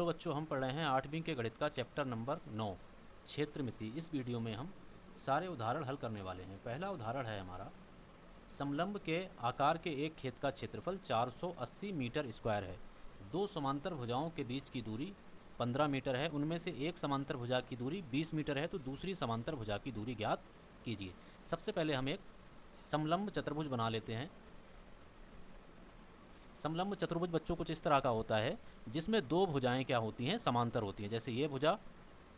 तो बच्चों हम पढ़ रहे हैं 8वीं के गणित का चैप्टर नंबर 9 क्षेत्रमिति। इस वीडियो में हम सारे उदाहरण हल करने वाले हैं। पहला उदाहरण है हमारा, समलंब के आकार के एक खेत का क्षेत्रफल 480 मीटर स्क्वायर है। दो समांतर भुजाओं के बीच की दूरी 15 मीटर है। उनमें से एक समांतर भुजा की दूरी 20 मीटर है, तो दूसरी समांतर भुजा की दूरी ज्ञात कीजिए। सबसे पहले हम एक समलंब चतुर्भुज बना लेते हैं। समलंब चतुर्भुज बच्चों कुछ इस तरह का होता है जिसमें दो भुजाएं क्या होती हैं, समांतर होती हैं। जैसे ये भुजा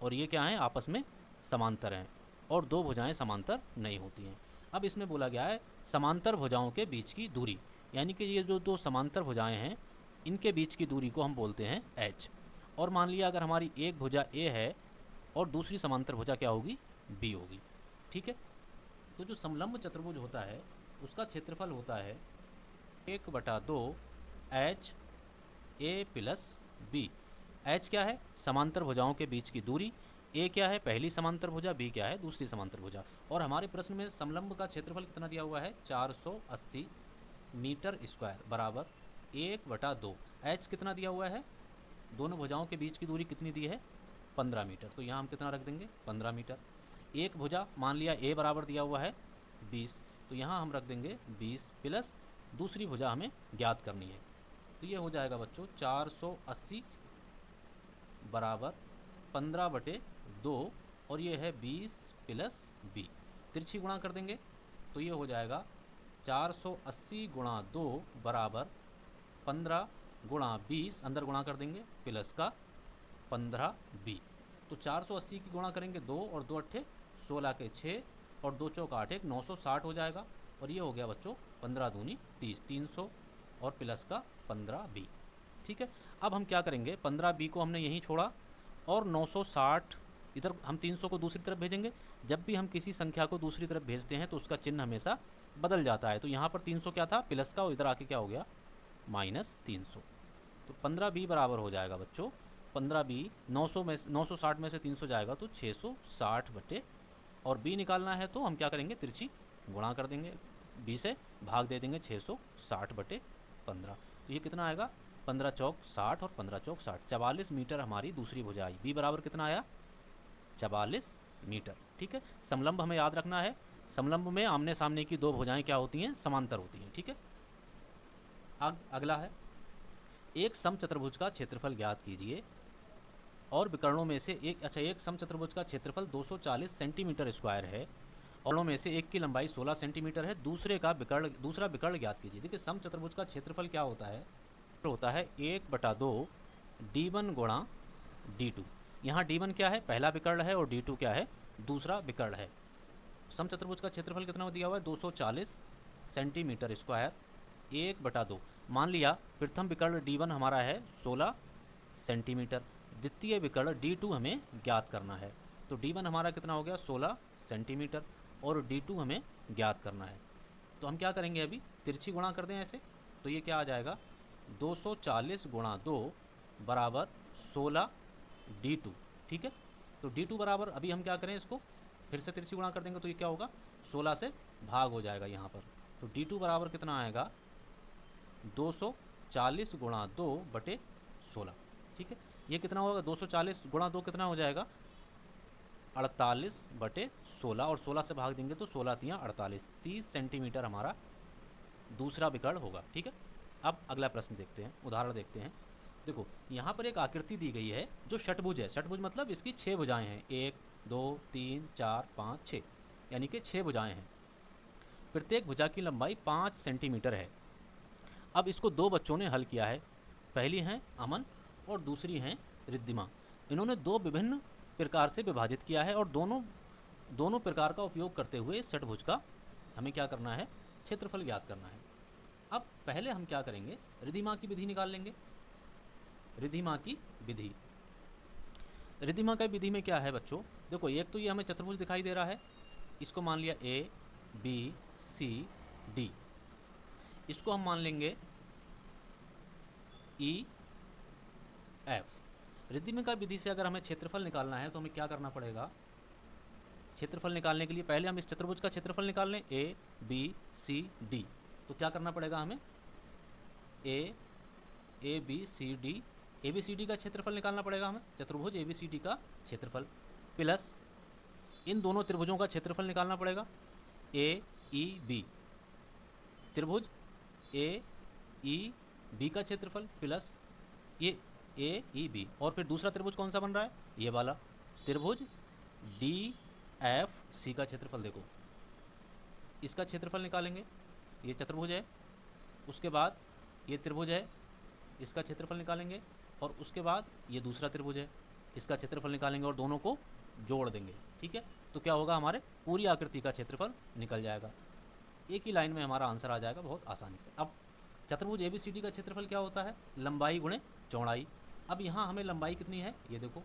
और ये क्या हैं, आपस में समांतर हैं, और दो भुजाएं समांतर नहीं होती हैं। अब इसमें बोला गया है समांतर भुजाओं के बीच की दूरी, यानी कि ये जो दो समांतर भुजाएं हैं इनके बीच की दूरी को हम बोलते हैं h। और मान लिया अगर हमारी एक भुजा a है और दूसरी समांतर भुजा क्या होगी, b होगी। ठीक है, तो जो समलंब चतुर्भुज होता है उसका क्षेत्रफल होता है 1/2 h a plus b। h क्या है, समांतर भुजाओं के बीच की दूरी, a क्या है, पहली समांतर भुजा, b क्या है, दूसरी समांतर भुजा। और हमारे प्रश्न में समलंब का क्षेत्रफल कितना दिया हुआ है, 480 मीटर स्क्वायर बराबर 1/2। h कितना दिया हुआ है, दोनों भुजाओं के बीच की दूरी कितनी दी है, 15 मीटर। तो यहाँ हम कितना रख देंगे, 15 मीटर। एक भुजा मान लिया a बराबर दिया हुआ है 20, तो यहाँ हम रख देंगे 20 प्लस दूसरी भुजा हमें ज्ञात करनी है। तो ये हो जाएगा बच्चों 480 बराबर 15/2, और ये है 20 प्लस b। तिरछी गुणा कर देंगे तो ये हो जाएगा 480 गुणा 2 बराबर 15 गुणा 20, अंदर गुणा कर देंगे प्लस का 15b। तो 480 की गुणा करेंगे 2 और 2 अट्ठे 16 के 6 और 2 चौक 8 एक 960 हो जाएगा। और ये हो गया बच्चों 15 दूनी 30, 300 और प्लस का 15b। ठीक है, अब हम क्या करेंगे, 15b को हमने यहीं छोड़ा और 960 इधर हम 300 को दूसरी तरफ भेजेंगे। जब भी हम किसी संख्या को दूसरी तरफ भेजते हैं तो उसका चिन्ह हमेशा बदल जाता है। तो यहाँ पर 300 क्या था, प्लस का, और इधर आके क्या हो गया, -300। तो 15b बराबर हो जाएगा बच्चों, 15b 960 में से 300 जाएगा तो 660 और b निकालना है तो हम क्या करेंगे, तिरछी गुणा कर देंगे, b से भाग दे देंगे 660/15। तो ये कितना आएगा, 15 चौक 60 और 15 चौक 60, 44 मीटर हमारी दूसरी भुजा आई। b बराबर कितना आया, 44 मीटर। ठीक है, समलंब हमें याद रखना है, समलंब में आमने सामने की दो भुजाएं क्या होती हैं, समांतर होती हैं। ठीक है, अगला है, एक समचतुर्भुज का क्षेत्रफल ज्ञात कीजिए और विकर्णों में से एक समचतुर्भुज का क्षेत्रफल 240 सेंटीमीटर स्क्वायर है और में से एक की लंबाई 16 सेंटीमीटर है। दूसरा विकर्ण ज्ञात कीजिए। देखिए समचतुर्भुज का क्षेत्रफल क्या होता है 1/2 d1 गुणा d2। यहाँ d1 क्या है, पहला विकर्ण है, और d2 क्या है, दूसरा विकर्ण है। समचतुर्भुज का क्षेत्रफल कितना दिया हुआ है, 240 सेंटीमीटर स्क्वायर 1/2। मान लिया प्रथम विकर्ण d1 हमारा है 16 सेंटीमीटर, द्वितीय विकर्ण d2 हमें ज्ञात करना है। तो d1 हमारा कितना हो गया, 16 सेंटीमीटर, और d2 हमें ज्ञात करना है। तो हम क्या करेंगे, अभी तिरछी गुणा कर दें ऐसे, तो ये क्या आ जाएगा, 240 गुणा 2 बराबर 16 d2। ठीक है, तो d2 बराबर, अभी हम क्या करें, इसको फिर से तिरछी गुणा कर देंगे तो ये क्या होगा, 16 से भाग हो जाएगा यहाँ पर। तो d2 बराबर कितना आएगा, 240 गुणा 2/16। ठीक है, ये कितना होगा, 240 गुणा 2 कितना हो जाएगा, 48/16, और 16 से भाग देंगे तो 16 तियाँ 48, 30 सेंटीमीटर हमारा दूसरा विकर्ण होगा। ठीक है, अब अगला प्रश्न देखते हैं, उदाहरण देखते हैं। देखो यहाँ पर एक आकृति दी गई है जो षटभुज है। षटभुज मतलब इसकी 6 भुजाएं हैं, 1 2 3 4 5 6, यानी कि 6 भुजाएं हैं। प्रत्येक भुजा की लंबाई 5 सेंटीमीटर है। अब इसको दो बच्चों ने हल किया है, पहली हैं अमन और दूसरी हैं रिद्धिमा। इन्होंने दो विभिन्न प्रकार से विभाजित किया है और दोनों प्रकार का उपयोग करते हुए इस षटभुज का हमें क्या करना है, क्षेत्रफल ज्ञात करना है। अब पहले हम क्या करेंगे, रिद्धिमा की विधि निकाल लेंगे। रिद्धिमा की विधि, रिद्धिमा की विधि में क्या है बच्चों, देखो एक तो ये हमें चतुर्भुज दिखाई दे रहा है, इसको मान लिया ए बी सी डी, इसको हम मान लेंगे ई एफ। रिद्धिमा का विधि से अगर हमें क्षेत्रफल निकालना है तो हमें क्या करना पड़ेगा, क्षेत्रफल निकालने के लिए पहले हम इस चतुर्भुज का क्षेत्रफल निकाल लें, ए बी सी डी। तो क्या करना पड़ेगा हमें, A B C D ABCD का क्षेत्रफल निकालना पड़ेगा हमें, चतुर्भुज ABCD का क्षेत्रफल प्लस इन दोनों त्रिभुजों का क्षेत्रफल निकालना पड़ेगा, AEB, त्रिभुज AEB का क्षेत्रफल प्लस ये AEB, और फिर दूसरा त्रिभुज कौन सा बन रहा है, ये वाला त्रिभुज DFC का क्षेत्रफल। देखो इसका क्षेत्रफल निकालेंगे, ये चतुर्भुज है, उसके बाद ये त्रिभुज है, इसका क्षेत्रफल निकालेंगे, और उसके बाद ये दूसरा त्रिभुज है, इसका क्षेत्रफल निकालेंगे और दोनों को जोड़ देंगे। ठीक है, तो क्या होगा, हमारे पूरी आकृति का क्षेत्रफल निकल जाएगा। एक ही लाइन में हमारा आंसर आ जाएगा बहुत आसानी से। अब चतुर्भुज ABCD का क्षेत्रफल क्या होता है, लंबाई गुणे चौड़ाई। अब यहाँ हमें लंबाई कितनी है, ये देखो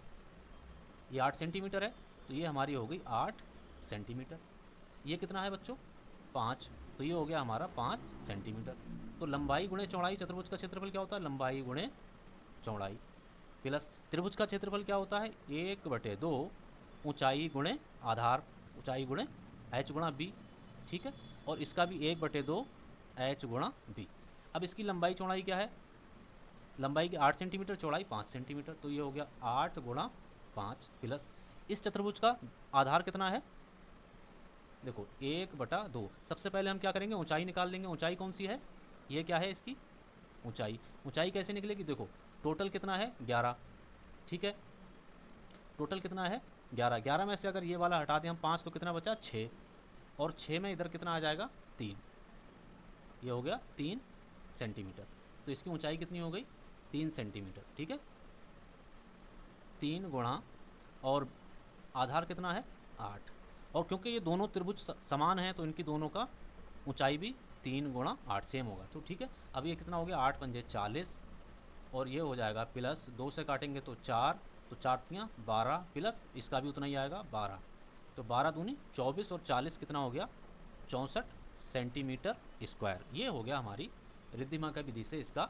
ये 8 सेंटीमीटर है, तो ये हमारी हो गई 8 सेंटीमीटर। ये कितना है बच्चों, 5, तो ये हो गया हमारा 5 सेंटीमीटर। तो लंबाई गुणे चौड़ाई, चतुर्भुज का क्षेत्रफल क्या होता है, लंबाई गुणे चौड़ाई प्लस त्रिभुज का क्षेत्रफल क्या होता है, 1/2 ऊंचाई गुणे आधार, ऊंचाई गुणे h गुणा b। ठीक है, और इसका भी 1/2 h गुणा b। अब इसकी लंबाई चौड़ाई क्या है, लंबाई की 8 सेंटीमीटर, चौड़ाई 5 सेंटीमीटर, तो ये हो गया 8 गुणा 5 प्लस इस चतुर्भुज का आधार कितना है, देखो 1/2। सबसे पहले हम क्या करेंगे, ऊंचाई निकाल लेंगे। ऊंचाई कौन सी है, ये क्या है इसकी ऊंचाई। ऊंचाई कैसे निकलेगी, देखो टोटल कितना है 11। ठीक है, टोटल कितना है 11। 11 में से अगर ये वाला हटा दें हम 5, तो कितना बचा 6, और 6 में इधर कितना आ जाएगा 3, ये हो गया 3 सेंटीमीटर। तो इसकी ऊंचाई कितनी हो गई 3 सेंटीमीटर। ठीक है, 3 गुणा और आधार कितना है 8, और क्योंकि ये दोनों त्रिभुज समान हैं तो इनकी दोनों का ऊंचाई भी 3 गुणा 8 सेम होगा। तो ठीक है, अब ये कितना हो गया 8 पंजे 40, और ये हो जाएगा प्लस 2 से काटेंगे तो 4, तो 4 तियाँ 12 प्लस इसका भी उतना ही आएगा 12, तो 12 दूनी 24 और 40 कितना हो गया 64 सेंटीमीटर स्क्वायर। ये हो गया हमारी रिद्धिमा का विधि से इसका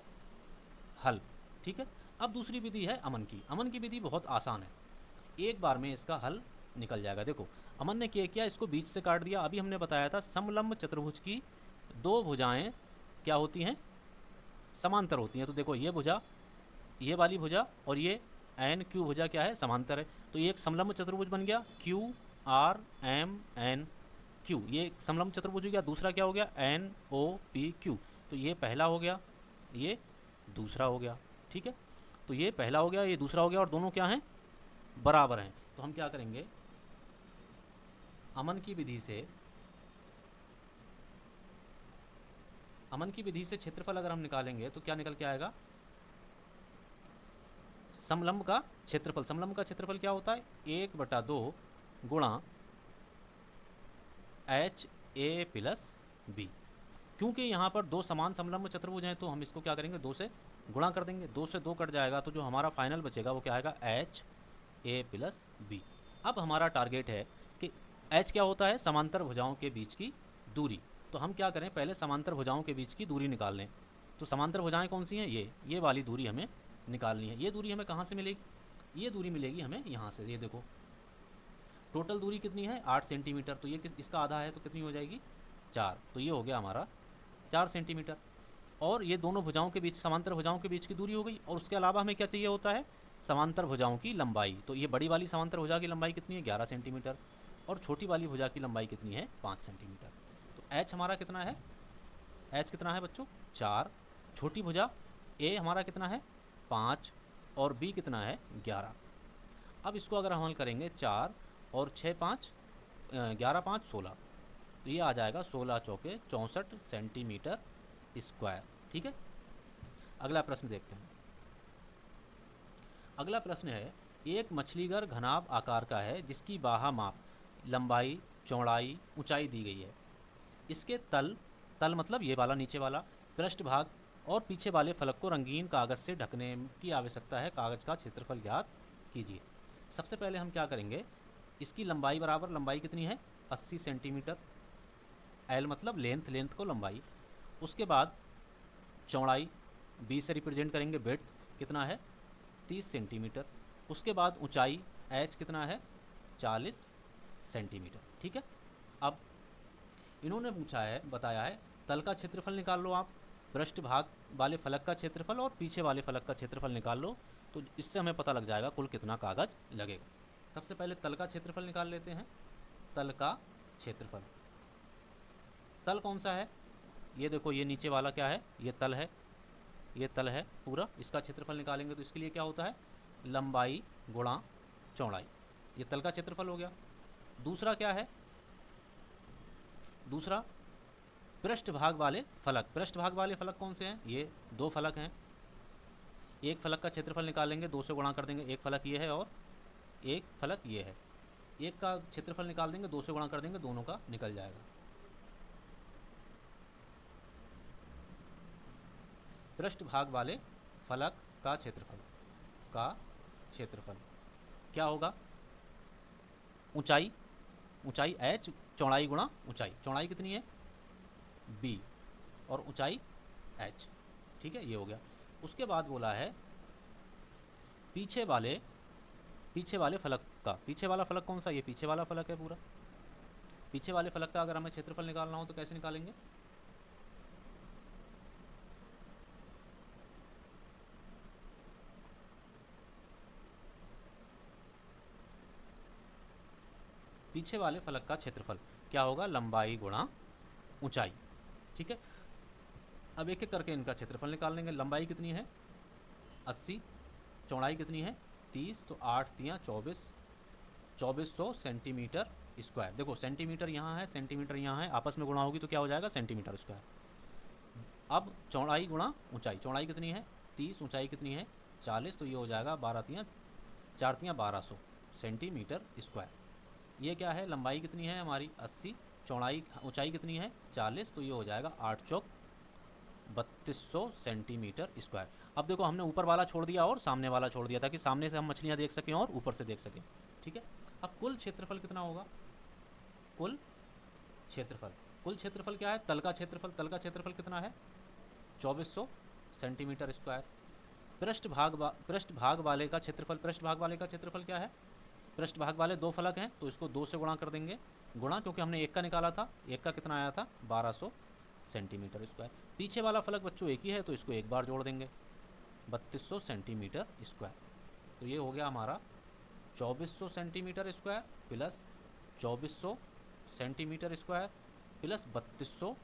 हल। ठीक है, अब दूसरी विधि है अमन की। अमन की विधि बहुत आसान है, एक बार में इसका हल निकल जाएगा। देखो अमन ने क्या किया, इसको बीच से काट दिया। अभी हमने बताया था समलंब चतुर्भुज की दो भुजाएं क्या होती हैं, समांतर होती हैं। तो देखो ये भुजा, ये वाली भुजा और ये NQ भुजा क्या है, समांतर है। तो ये एक समलंब चतुर्भुज बन गया, QRMNQ, ये एक समलंब चतुर्भुज हो गया। दूसरा क्या हो गया NOPQ, तो ये पहला हो गया, ये दूसरा हो गया। ठीक है, तो ये पहला हो गया, ये दूसरा हो गया, और दोनों क्या हैं, बराबर हैं। तो हम क्या करेंगे, अमन की विधि से क्षेत्रफल अगर हम निकालेंगे तो क्या निकल के आएगा, समलंब का क्षेत्रफल। समलंब का क्षेत्रफल क्या होता है 1/2 गुणा HA प्लस B। क्योंकि यहाँ पर दो समान समलंब चतुर्भुज हैं तो हम इसको क्या करेंगे 2 से गुणा कर देंगे। 2 से 2 कट जाएगा, तो जो हमारा फाइनल बचेगा वो क्या आएगा HA प्लस B। अब हमारा टारगेट है कि H क्या होता है, समांतर भुजाओं के बीच की दूरी। तो हम क्या करें, पहले समांतर भुजाओं के बीच की दूरी निकाल लें। तो समांतर भुजाएं कौन सी हैं, ये वाली दूरी हमें निकालनी है। ये दूरी हमें कहाँ से मिलेगी, ये दूरी मिलेगी हमें यहाँ से। ये देखो टोटल दूरी कितनी है 8 सेंटीमीटर, तो ये इसका आधा है तो कितनी हो जाएगी 4, तो ये हो गया हमारा 4 सेंटीमीटर। और ये दोनों भुजाओं के बीच, समांतर भुजाओं के बीच की दूरी हो गई। और उसके अलावा हमें क्या चाहिए होता है, समांतर भुजाओं की लंबाई। तो ये बड़ी वाली समांतर भुजा की लंबाई कितनी है 11 सेंटीमीटर, और छोटी वाली भुजा की लंबाई कितनी है 5 सेंटीमीटर। तो H हमारा कितना है, H कितना है बच्चों 4, छोटी भुजा A हमारा कितना है 5, और B कितना है 11। अब इसको अगर हम हल करेंगे 4 और 6 5 11 5 16, तो ये आ जाएगा 16 चौके 64 सेंटीमीटर स्क्वायर। ठीक है, अगला प्रश्न देखते हैं। अगला प्रश्न है, एक मछलीघर घनाभ आकार का है जिसकी बाहा माप, लंबाई, चौड़ाई, ऊंचाई दी गई है। इसके तल मतलब ये वाला नीचे वाला, पृष्ठभाग और पीछे वाले फलक को रंगीन कागज से ढकने की आवश्यकता है। कागज का क्षेत्रफल ज्ञात कीजिए। सबसे पहले हम क्या करेंगे, इसकी लंबाई बराबर, लंबाई कितनी है 80 सेंटीमीटर, L मतलब लेंथ को लंबाई। उसके बाद चौड़ाई B से रिप्रेजेंट करेंगे, विड्थ कितना है 30 सेंटीमीटर। उसके बाद ऊंचाई H कितना है 40 सेंटीमीटर। ठीक है, अब इन्होंने पूछा है, बताया है तल का क्षेत्रफल निकाल लो आप, पृष्ठभाग वाले फलक का क्षेत्रफल और पीछे वाले फलक का क्षेत्रफल निकाल लो। तो इससे हमें पता लग जाएगा कुल कितना कागज़ लगेगा। सबसे पहले तल का क्षेत्रफल निकाल लेते हैं। तल का क्षेत्रफल, तल कौन सा है, ये देखो, ये नीचे वाला क्या है, ये तल है, ये तल है पूरा। इसका क्षेत्रफल निकालेंगे तो इसके लिए क्या होता है, लंबाई गुणा चौड़ाई। ये तल का क्षेत्रफल हो गया। दूसरा क्या है, दूसरा पृष्ठभाग वाले फलक। पृष्ठभाग वाले फलक कौन से हैं, ये दो फलक हैं। एक फलक का क्षेत्रफल निकालेंगे, 2 से गुणा कर देंगे, एक फलक ये है और एक फलक ये है। एक का क्षेत्रफल निकाल देंगे, 2 से गुणा कर देंगे, दोनों का निकल जाएगा। पृष्ठभाग वाले फलक का क्षेत्रफल क्या होगा, ऊंचाई, ऊंचाई h, चौड़ाई गुणा ऊंचाई। चौड़ाई कितनी है b और ऊंचाई h, ठीक है, ये हो गया। उसके बाद बोला है पीछे वाले फलक का। पीछे वाला फलक कौन सा, ये पीछे वाला फलक है पूरा। पीछे वाले फलक का अगर हमें क्षेत्रफल निकालना हो तो कैसे निकालेंगे, पीछे वाले फलक का क्षेत्रफल क्या होगा, लंबाई गुणा ऊंचाई, ठीक है। अब एक एक करके इनका क्षेत्रफल निकाल लेंगे। लंबाई कितनी है 80, चौड़ाई कितनी है 30, तो 8 तियाँ 2400 सेंटीमीटर स्क्वायर। देखो सेंटीमीटर यहाँ है, सेंटीमीटर यहाँ है, आपस में गुणा होगी तो क्या हो जाएगा, सेंटीमीटर स्क्वायर। अब चौड़ाई गुणा ऊंचाई, चौड़ाई कितनी है 30, ऊंचाई कितनी है 40, तो ये हो जाएगा 12 तियाँ 4 तियाँ 1200 सेंटीमीटर स्क्वायर। ये क्या है, लंबाई कितनी है हमारी 80, चौड़ाई ऊंचाई कितनी है 40, तो ये हो जाएगा 8 चौक 3200 सेंटीमीटर स्क्वायर। अब देखो हमने ऊपर वाला छोड़ दिया और सामने वाला छोड़ दिया ताकि सामने से हम मछलियाँ देख सकें और ऊपर से देख सकें, ठीक है। अब कुल क्षेत्रफल कितना होगा, कुल क्षेत्रफल क्या है, तल का क्षेत्रफल। तल का क्षेत्रफल कितना है 2400 सेंटीमीटर स्क्वायर। पृष्ठभाग वाले का क्षेत्रफल, पृष्ठभाग वाले का क्षेत्रफल क्या है, पृष्ठभाग वाले दो फलक हैं तो इसको 2 से गुणा कर देंगे, गुणा क्योंकि हमने एक का निकाला था, एक का कितना आया था 1200 सेंटीमीटर स्क्वायर। पीछे वाला फलक बच्चों एक ही है तो इसको एक बार जोड़ देंगे 3200 सेंटीमीटर स्क्वायर। तो ये हो गया हमारा 2400 centimetre square plus 2400 centimetre square plus 3200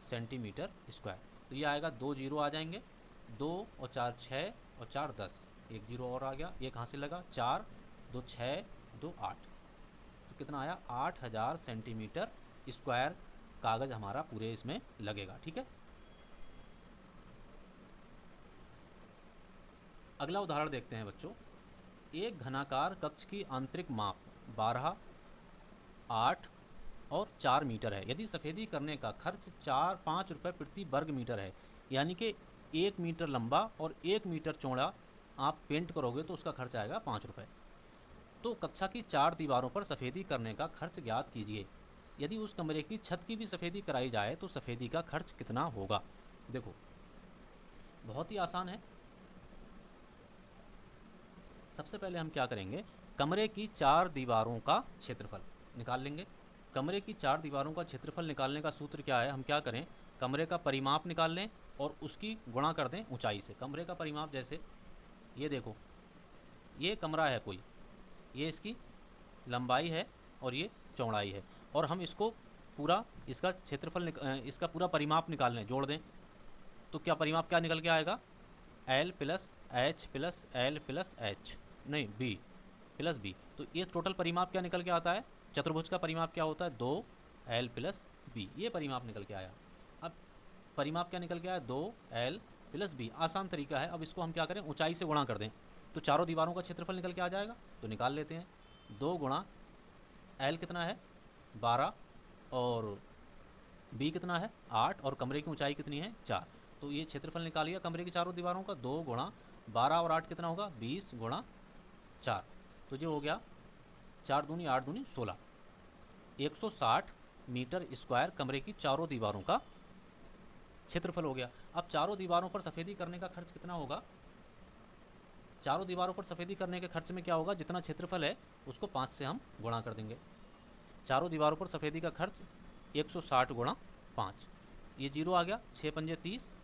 centimetre square. तो ये आएगा, 2 जीरो आ जाएंगे, 2 और 4 6 और 4 10, एक जीरो और आ गया, ये कहाँ से लगा 4 2 6 2 8, तो कितना आया 8000 सेंटीमीटर स्क्वायर कागज़ हमारा पूरे इसमें लगेगा, ठीक है। अगला उदाहरण देखते हैं बच्चों। एक घनाकार कक्ष की आंतरिक माप 12, 8 और 4 मीटर है। यदि सफ़ेदी करने का खर्च 5 रुपये प्रति वर्ग मीटर है, यानी कि 1 मीटर लंबा और 1 मीटर चौड़ा आप पेंट करोगे तो उसका खर्च आएगा 5 रुपये। तो कक्षा की 4 दीवारों पर सफ़ेदी करने का खर्च ज्ञात कीजिए। यदि उस कमरे की छत की भी सफ़ेदी कराई जाए तो सफ़ेदी का खर्च कितना होगा। देखो बहुत ही आसान है। सबसे पहले हम क्या करेंगे, कमरे की 4 दीवारों का क्षेत्रफल निकाल लेंगे। कमरे की 4 दीवारों का क्षेत्रफल निकालने का सूत्र क्या है, हम क्या करें, कमरे का परिमाप निकाल लें और उसकी गुणा कर दें ऊंचाई से। कमरे का परिमाप जैसे ये देखो, ये कमरा है कोई, ये इसकी लंबाई है और ये चौड़ाई है, और हम इसको पूरा इसका क्षेत्रफल इसका पूरा परिमाप निकाल लें, जोड़ दें तो क्या परिमाप क्या निकल के आएगा, L plus H plus L plus H, नहीं B प्लस B। तो ये टोटल परिमाप क्या निकल के आता है, चतुर्भुज का परिमाप क्या होता है 2L प्लस B, ये परिमाप निकल के आया। अब परिमाप क्या निकल के आया 2L प्लस B, आसान तरीका है। अब इसको हम क्या करें, ऊंचाई से गुणा कर दें तो चारों दीवारों का क्षेत्रफल निकल के आ जाएगा। तो निकाल लेते हैं, 2 गुणा L कितना है 12 और B कितना है 8 और कमरे की ऊंचाई कितनी है 4। तो ये क्षेत्रफल निकाल लिया कमरे की चारों दीवारों का। 2 गुणा 12 और 8 कितना होगा 20 गुणा 4, तो ये हो गया 4 दूनी 8 दूनी 16, 160 मीटर स्क्वायर कमरे की चारों दीवारों का क्षेत्रफल हो गया। अब चारों दीवारों पर सफ़ेदी करने का खर्च कितना होगा, चारों दीवारों पर सफ़ेदी करने के खर्च में क्या होगा, जितना क्षेत्रफल है उसको 5 से हम गुणा कर देंगे। चारों दीवारों पर सफ़ेदी का खर्च 160 गुणा 5, ये जीरो आ गया, 6 पंजे 30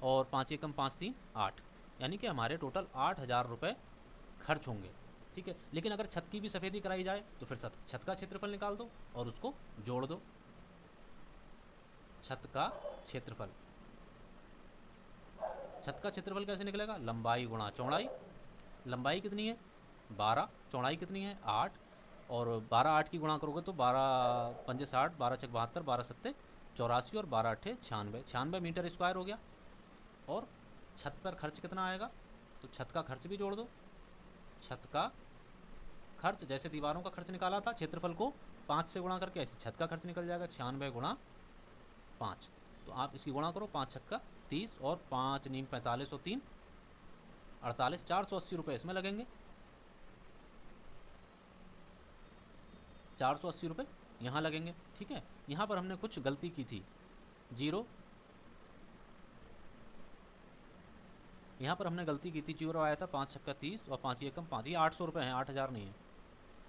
और 5 एकम 5 3 8, यानी कि हमारे टोटल 8,000 रुपये खर्च होंगे। ठीक है, लेकिन अगर छत की भी सफ़ेदी कराई जाए तो फिर छत का क्षेत्रफल निकाल दो और उसको जोड़ दो। छत का क्षेत्रफल, छत का क्षेत्रफल कैसे निकलेगा? लंबाई गुणा चौड़ाई। लंबाई कितनी है? 12, चौड़ाई कितनी है? 8, और 12 8 की गुणा करोगे तो 12 पंजे 60, 12 छक 72, 12 सत्ते 84 और 12 अट्ठे 96, 96 मीटर स्क्वायर हो गया। और छत पर खर्च कितना आएगा? तो छत का खर्च भी जोड़ दो। छत का खर्च, जैसे दीवारों का खर्च निकाला था क्षेत्रफल को 5 से गुणा करके, ऐसे छत का खर्च निकल जाएगा 96 गुणा 5। तो आप इसकी गुणा करो, 5 छक्का 30 और 5 नीम 45 और 3 48, 480 रुपये इसमें लगेंगे। 480 रुपये यहाँ लगेंगे। ठीक है, यहाँ पर हमने कुछ गलती की थी, जीरो, यहाँ पर हमने गलती की थी, जीरो आया था, 5 छक्का 30 और 5 एकम 5, ये 800 रुपये हैं, 8,000 नहीं है।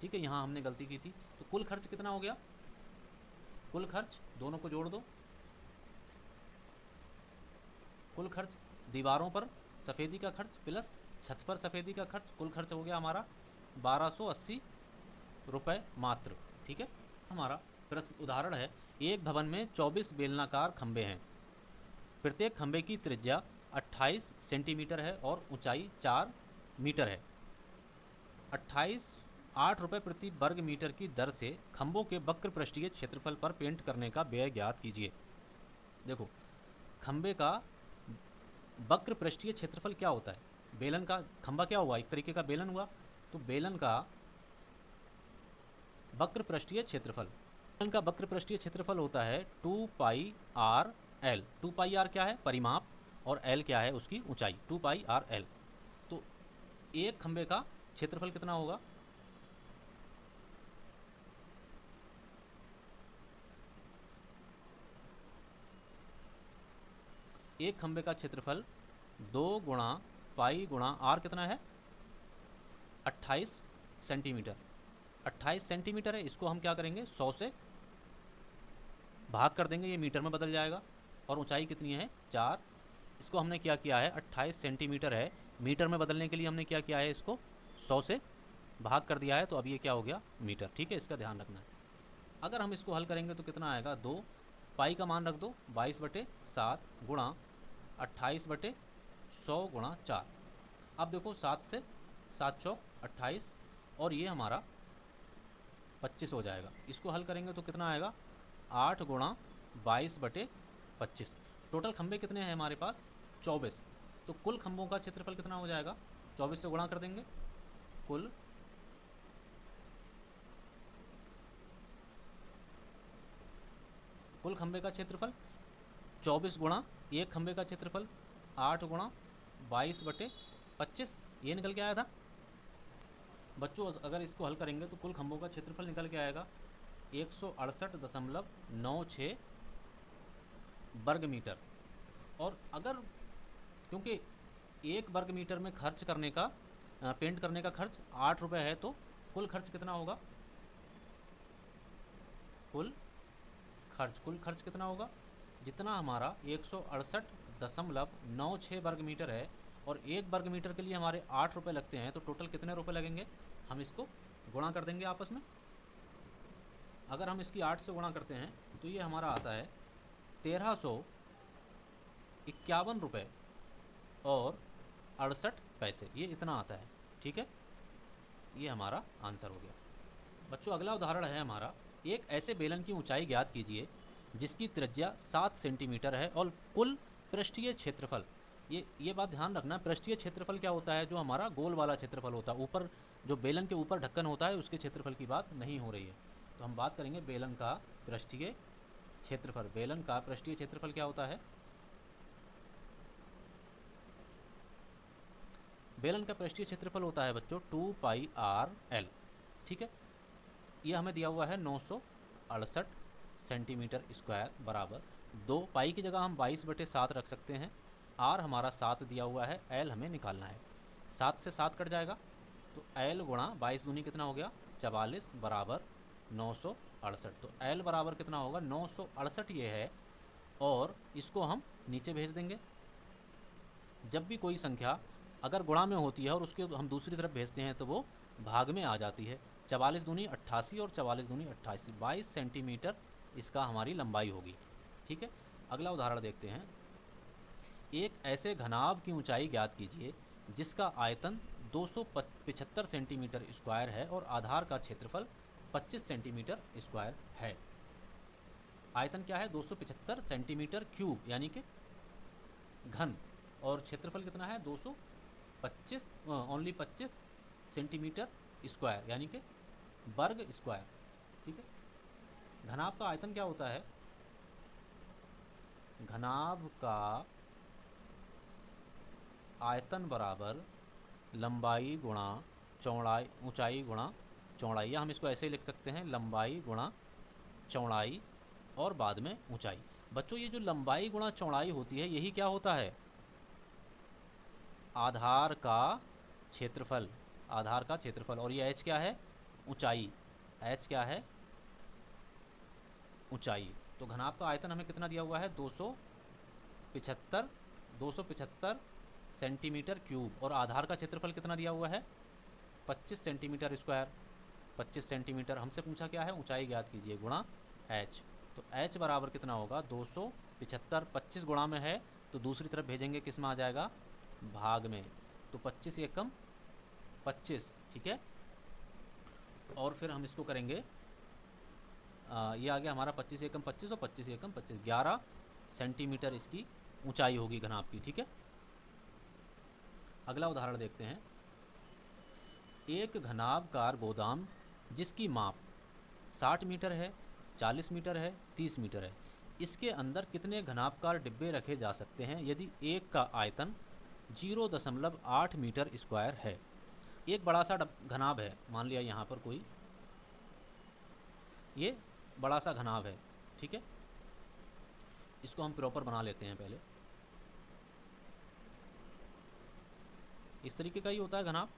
ठीक है, यहाँ हमने गलती की थी। तो कुल खर्च कितना हो गया? कुल खर्च, दोनों को जोड़ दो। कुल खर्च दीवारों पर सफ़ेदी का खर्च प्लस छत पर सफ़ेदी का खर्च, कुल खर्च हो गया हमारा 1280 रुपये मात्र। ठीक है, हमारा प्रश्न उदाहरण है, एक भवन में 24 बेलनाकार खंबे हैं। प्रत्येक खंबे की त्रिज्या 28 सेंटीमीटर है और ऊंचाई 4 मीटर है। 8 रुपये प्रति वर्ग मीटर की दर से खंभों के वक्र पृष्ठीय क्षेत्रफल पर पेंट करने का व्यय ज्ञात कीजिए। देखो, खंबे का वक्र पृष्ठीय क्षेत्रफल क्या होता है? बेलन का खंभा क्या हुआ? एक तरीके का बेलन हुआ। तो बेलन का वक्र पृष्ठीय क्षेत्रफल, बेलन का वक्र पृष्ठीय क्षेत्रफल होता है 2 पाई आर एल। 2 पाई आर क्या है? परिमाप, और एल क्या है? उसकी ऊंचाई। 2 पाई आर एल। तो एक खंबे का क्षेत्रफल कितना होगा? एक खंबे का क्षेत्रफल 2 गुणा पाई गुणा आर कितना है? 28 सेंटीमीटर। 28 सेंटीमीटर है, इसको हम क्या करेंगे? 100 से भाग कर देंगे, ये मीटर में बदल जाएगा। और ऊंचाई कितनी है? 4। इसको हमने क्या किया है? 28 सेंटीमीटर है, मीटर में बदलने के लिए हमने क्या किया है? इसको 100 से भाग कर दिया है, तो अब ये क्या हो गया? मीटर। ठीक है, इसका ध्यान रखना है। अगर हम इसको हल करेंगे तो कितना आएगा? 2 पाई का मान रख दो, 22/7 गुणा 28/100 गुणा 4। अब देखो, 7 से 7 चौक 28 और ये हमारा 25 हो जाएगा। इसको हल करेंगे तो कितना आएगा? 8 गुणा 22/25। टोटल खंबे कितने हैं हमारे पास? 24। तो कुल खंभों का क्षेत्रफल कितना हो जाएगा? 24 से गुणा कर देंगे। कुल खंबे का क्षेत्रफल 24 गुणा एक खंबे का क्षेत्रफल 8 गुणा 22/25, ये निकल के आया था बच्चों। अगर इसको हल करेंगे तो कुल खंभों का क्षेत्रफल निकल के आएगा 168.96 वर्ग मीटर। और अगर, क्योंकि एक वर्ग मीटर में खर्च करने का, पेंट करने का खर्च 8 रुपये है, तो कुल खर्च कितना होगा? कुल खर्च कितना होगा? जितना हमारा 168.96 वर्ग मीटर है, और एक वर्ग मीटर के लिए हमारे 8 रुपये लगते हैं, तो टोटल कितने रुपये लगेंगे? हम इसको गुणा कर देंगे आपस में। अगर हम इसकी 8 से गुणा करते हैं तो ये हमारा आता है 1351 रुपये और 68 पैसे, ये इतना आता है। ठीक है, ये हमारा आंसर हो गया बच्चों। अगला उदाहरण है हमारा, एक ऐसे बेलन की ऊंचाई ज्ञात कीजिए जिसकी त्रिज्या 7 सेंटीमीटर है और कुल पृष्ठीय क्षेत्रफल, ये बात ध्यान रखना, पृष्ठीय क्षेत्रफल क्या होता है? जो हमारा गोल वाला क्षेत्रफल होता है, ऊपर जो बेलन के ऊपर ढक्कन होता है उसके क्षेत्रफल की बात नहीं हो रही है। तो हम बात करेंगे बेलन का पृष्ठीय क्षेत्रफल। बेलन का पृष्ठीय क्षेत्रफल क्या होता है? बेलन का पृष्ठीय क्षेत्रफल होता है बच्चों 2 पाई आर एल। ठीक है, ये हमें दिया हुआ है 968 सेंटीमीटर स्क्वायर बराबर 2 पाई की जगह हम 22/7 रख सकते हैं। आर हमारा 7 दिया हुआ है, एल हमें निकालना है। 7 से 7 कट जाएगा, तो एल गुणा 22 दूनी कितना हो गया? 44 बराबर 968। तो एल बराबर कितना होगा? 968 ये है, और इसको हम नीचे भेज देंगे। जब भी कोई संख्या अगर गुणा में होती है और उसके हम दूसरी तरफ भेजते हैं तो वो भाग में आ जाती है। 44 दूनी 88 और 44 दूनी 88, 22 सेंटीमीटर इसका हमारी लंबाई होगी। ठीक है, अगला उदाहरण देखते हैं। एक ऐसे घनाभ की ऊंचाई ज्ञात कीजिए जिसका आयतन 275 सेंटीमीटर स्क्वायर है और आधार का क्षेत्रफल 25 सेंटीमीटर स्क्वायर है। आयतन क्या है? 275 सेंटीमीटर क्यूब यानी कि घन, और क्षेत्रफल कितना है? 225 ओनली 25 सेंटीमीटर स्क्वायर यानी कि वर्ग स्क्वायर। ठीक है, घनाभ का आयतन क्या होता है? घनाभ का आयतन बराबर लंबाई गुणा चौड़ाई, ऊंचाई गुणा चौड़ाई, या हम इसको ऐसे ही लिख सकते हैं, लंबाई गुणा चौड़ाई और बाद में ऊंचाई। बच्चों ये जो लंबाई गुणा चौड़ाई होती है यही क्या होता है? आधार का क्षेत्रफल, आधार का क्षेत्रफल। और ये h क्या है? ऊंचाई। h क्या है? ऊंचाई। तो घनाभ का आयतन हमें कितना दिया हुआ है? 275 सेंटीमीटर क्यूब, और आधार का क्षेत्रफल कितना दिया हुआ है? 25 सेंटीमीटर स्क्वायर। 25 सेंटीमीटर। हमसे पूछा क्या है? ऊंचाई ज्ञात कीजिए गुणा h। तो h बराबर कितना होगा? 275, 25 गुणा में है तो दूसरी तरफ भेजेंगे किस में आ जाएगा? भाग में। तो 25 एकम 25। ठीक है, और फिर हम इसको करेंगे, ये आ गया हमारा 25 एकम 25 और 25 एकम 25, 11 सेंटीमीटर इसकी ऊंचाई होगी घनाभ की। ठीक है, अगला उदाहरण देखते हैं। एक घनाभकार गोदाम जिसकी माप 60 मीटर है, 40 मीटर है, 30 मीटर है, इसके अंदर कितने घनाभकार डिब्बे रखे जा सकते हैं यदि एक का आयतन 0.8 मीटर स्क्वायर है? एक बड़ा सा घनाभ है, मान लिया यहाँ पर कोई, ये बड़ा सा घनाभ है। ठीक है, इसको हम प्रॉपर बना लेते हैं पहले। इस तरीके का ही होता है घनाभ।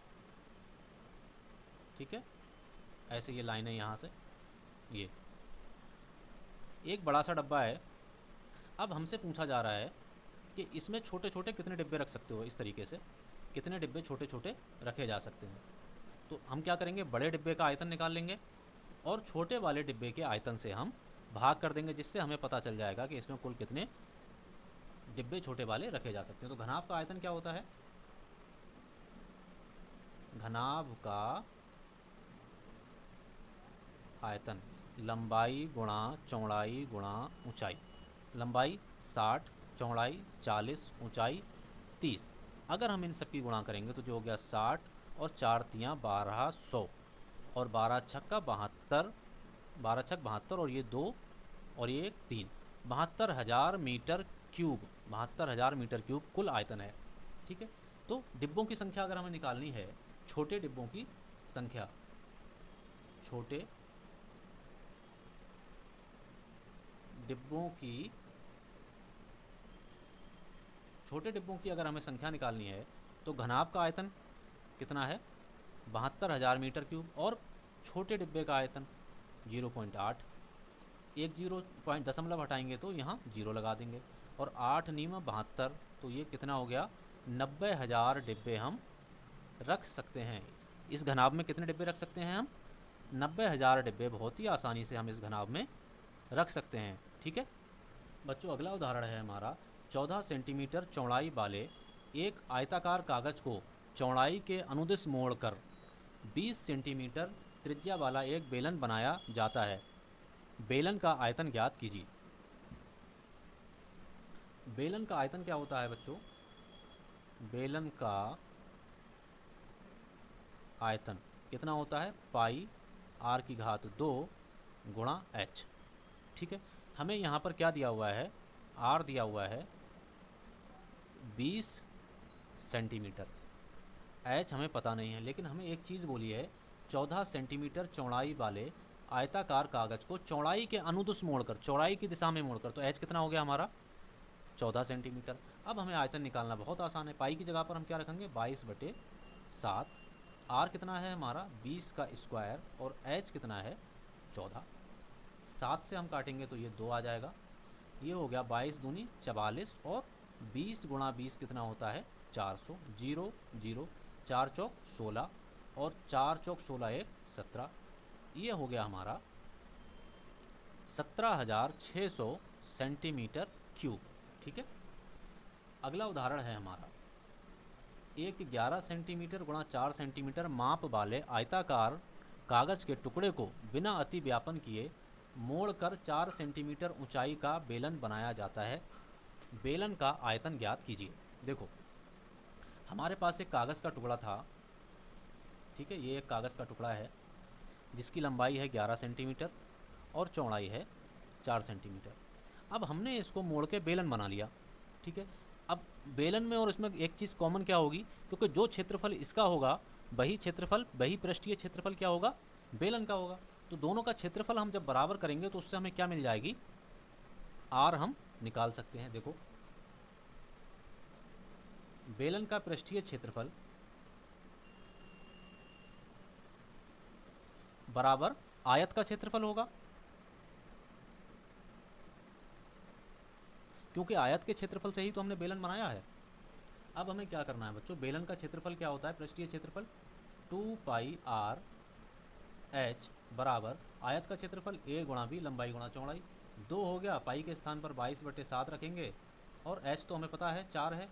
ठीक है, ऐसे ये लाइन है यहाँ से, ये एक बड़ा सा डब्बा है। अब हमसे पूछा जा रहा है कि इसमें छोटे छोटे कितने डिब्बे रख सकते हो, इस तरीके से कितने डिब्बे छोटे छोटे रखे जा सकते हैं। तो हम क्या करेंगे? बड़े डिब्बे का आयतन निकाल लेंगे और छोटे वाले डिब्बे के आयतन से हम भाग कर देंगे, जिससे हमें पता चल जाएगा कि इसमें कुल कितने डिब्बे छोटे वाले रखे जा सकते हैं। तो घनाभ का आयतन क्या होता है? घनाभ का आयतन लंबाई गुणा चौड़ाई गुणा ऊंचाई। लंबाई 60, चौड़ाई 40, ऊंचाई 30। अगर हम इन सब की गुणा करेंगे तो जो हो गया 60 और 4 तियाँ 1200 और 12 छक्का 72, 12 छक 72 और ये 2 और ये 3, 72,000 मीटर क्यूब। 72,000 मीटर क्यूब कुल आयतन है। ठीक है, तो डिब्बों की संख्या अगर हमें निकालनी है, छोटे डिब्बों की संख्या, छोटे डिब्बों की, छोटे डिब्बों की अगर हमें संख्या निकालनी है तो घनाभ का आयतन कितना है? 72,000 मीटर क्यूब, और छोटे डिब्बे का आयतन 0.8। एक 0 पॉइंट दशमलव हटाएंगे तो यहाँ 0 लगा देंगे, और 8 नीम 72, तो ये कितना हो गया? 90,000 डिब्बे हम रख सकते हैं। इस घनाभ में कितने डिब्बे रख सकते हैं हम? 90,000 डिब्बे बहुत ही आसानी से हम इस घनाभ में रख सकते हैं। ठीक है बच्चों, अगला उदाहरण है हमारा। 14 सेंटीमीटर चौड़ाई वाले एक आयताकार कागज को चौड़ाई के अनुदिश मोड़कर 20 सेंटीमीटर त्रिज्या वाला एक बेलन बनाया जाता है। बेलन का आयतन ज्ञात कीजिए। बेलन का आयतन क्या होता है बच्चों? बेलन का आयतन कितना होता है? पाई r की घात 2 गुणा h। ठीक है, हमें यहाँ पर क्या दिया हुआ है? r दिया हुआ है 20 सेंटीमीटर, h हमें पता नहीं है, लेकिन हमें एक चीज़ बोली है, 14 सेंटीमीटर चौड़ाई वाले आयताकार कागज को चौड़ाई के अनुदिश मोड़कर, चौड़ाई की दिशा में मोड़कर, तो h कितना हो गया हमारा? 14 सेंटीमीटर। अब हमें आयतन निकालना बहुत आसान है। पाई की जगह पर हम क्या रखेंगे? 22/7। r कितना है हमारा? 20 का स्क्वायर, और h कितना है? 14। 7 से हम काटेंगे तो ये 2 आ जाएगा। ये हो गया 22 दूनी 44, और 20 गुणा 20 कितना होता है? 400, 0 0, 4 चौक 16 और 4 चौक 16 एक 17। ये हो गया हमारा 17,600 सेंटीमीटर क्यूब। ठीक है। अगला उदाहरण है हमारा, एक 11 सेंटीमीटर गुणा 4 सेंटीमीटर माप वाले आयताकार कागज के टुकड़े को बिना अति व्यापन किए मोड़कर 4 सेंटीमीटर ऊंचाई का बेलन बनाया जाता है। बेलन का आयतन ज्ञात कीजिए। देखो, हमारे पास एक कागज़ का टुकड़ा था। ठीक है, ये एक कागज़ का टुकड़ा है जिसकी लंबाई है 11 सेंटीमीटर और चौड़ाई है 4 सेंटीमीटर। अब हमने इसको मोड़ के बेलन बना लिया। ठीक है। अब बेलन में और इसमें एक चीज़ कॉमन क्या होगी, क्योंकि जो क्षेत्रफल इसका होगा वही पृष्ठीय क्षेत्रफल क्या होगा, बेलन का होगा। तो दोनों का क्षेत्रफल हम जब बराबर करेंगे तो उससे हमें क्या मिल जाएगी, आर हम निकाल सकते हैं। देखो, बेलन का पृष्ठीय क्षेत्रफल बराबर आयत का क्षेत्रफल होगा, क्योंकि आयत के क्षेत्रफल से ही तो हमने बेलन बनाया है। अब हमें क्या करना है बच्चों, बेलन का क्षेत्रफल क्या होता है, पृष्ठीय क्षेत्रफल 2πr h बराबर आयत का क्षेत्रफल a गुणा b, लंबाई गुणा चौड़ाई। 2 हो गया, पाई के स्थान पर 22/7 रखेंगे और h तो हमें पता है 4 है,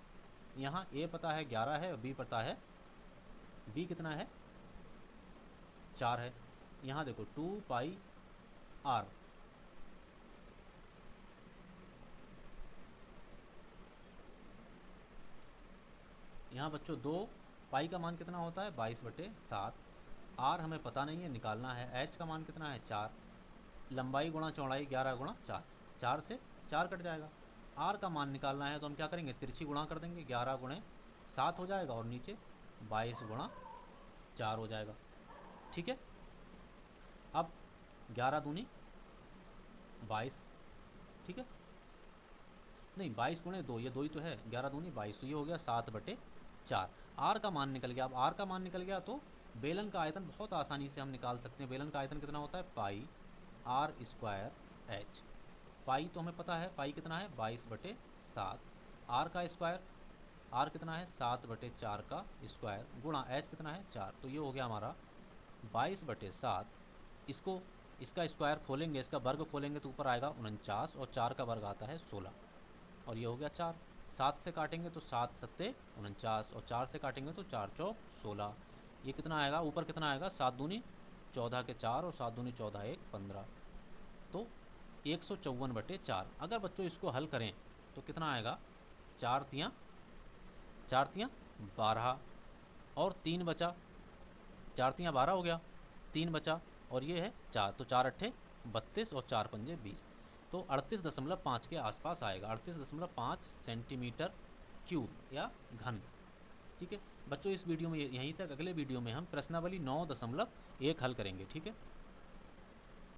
यहाँ a पता है 11 है, b पता है, b कितना है 4 है। यहाँ देखो 2πr, यहाँ बच्चों 2 पाई का मान कितना होता है 22/7, आर हमें पता नहीं है, निकालना है। एच का मान कितना है 4, लंबाई गुणा चौड़ाई 11 गुणा 4, 4 से 4 कट जाएगा। आर का मान निकालना है तो हम क्या करेंगे, तिरछी गुणा कर देंगे, 11 गुणे 7 हो जाएगा और नीचे 22 गुणा 4 हो जाएगा। ठीक है। अब 11 दूनी 22, ठीक है, नहीं 22 गुणे 2, ये 2 ही तो है, 11 दूनी 22, तो ये हो गया 7/4। आर का मान निकल गया। अब आर का मान निकल गया तो बेलन का आयतन बहुत आसानी से हम निकाल सकते हैं। बेलन का आयतन कितना होता है, पाई आर स्क्वायर एच। पाई तो हमें पता है, पाई कितना है 22/7, आर का स्क्वायर, आर कितना है 7/4 का स्क्वायर, गुणा एच कितना है 4। तो ये हो गया हमारा 22/7। इसको इसका स्क्वायर खोलेंगे, इसका वर्ग खोलेंगे तो ऊपर आएगा 49 और 4 का वर्ग आता है 16 और ये हो गया 4। 7 से काटेंगे तो 7 सत्ते 49 और 4 से काटेंगे तो 4 चौक 16। ये कितना आएगा, ऊपर कितना आएगा, 7 दूनी 14 के 4 और 7 दूनी 14 एक 15, तो 154/4। अगर बच्चों इसको हल करें तो कितना आएगा, 4 तियाँ 12 और 3 बचा, 4 तियाँ 12 हो गया, 3 बचा और ये है 4, तो 4 अट्ठे 32 और 4 पंजे 20, तो 38.5 के आसपास आएगा, 38.5 सेंटीमीटर क्यूब या घन। ठीक है बच्चों, इस वीडियो में यहीं तक। अगले वीडियो में हम प्रश्नावली 9.1 हल करेंगे। ठीक है।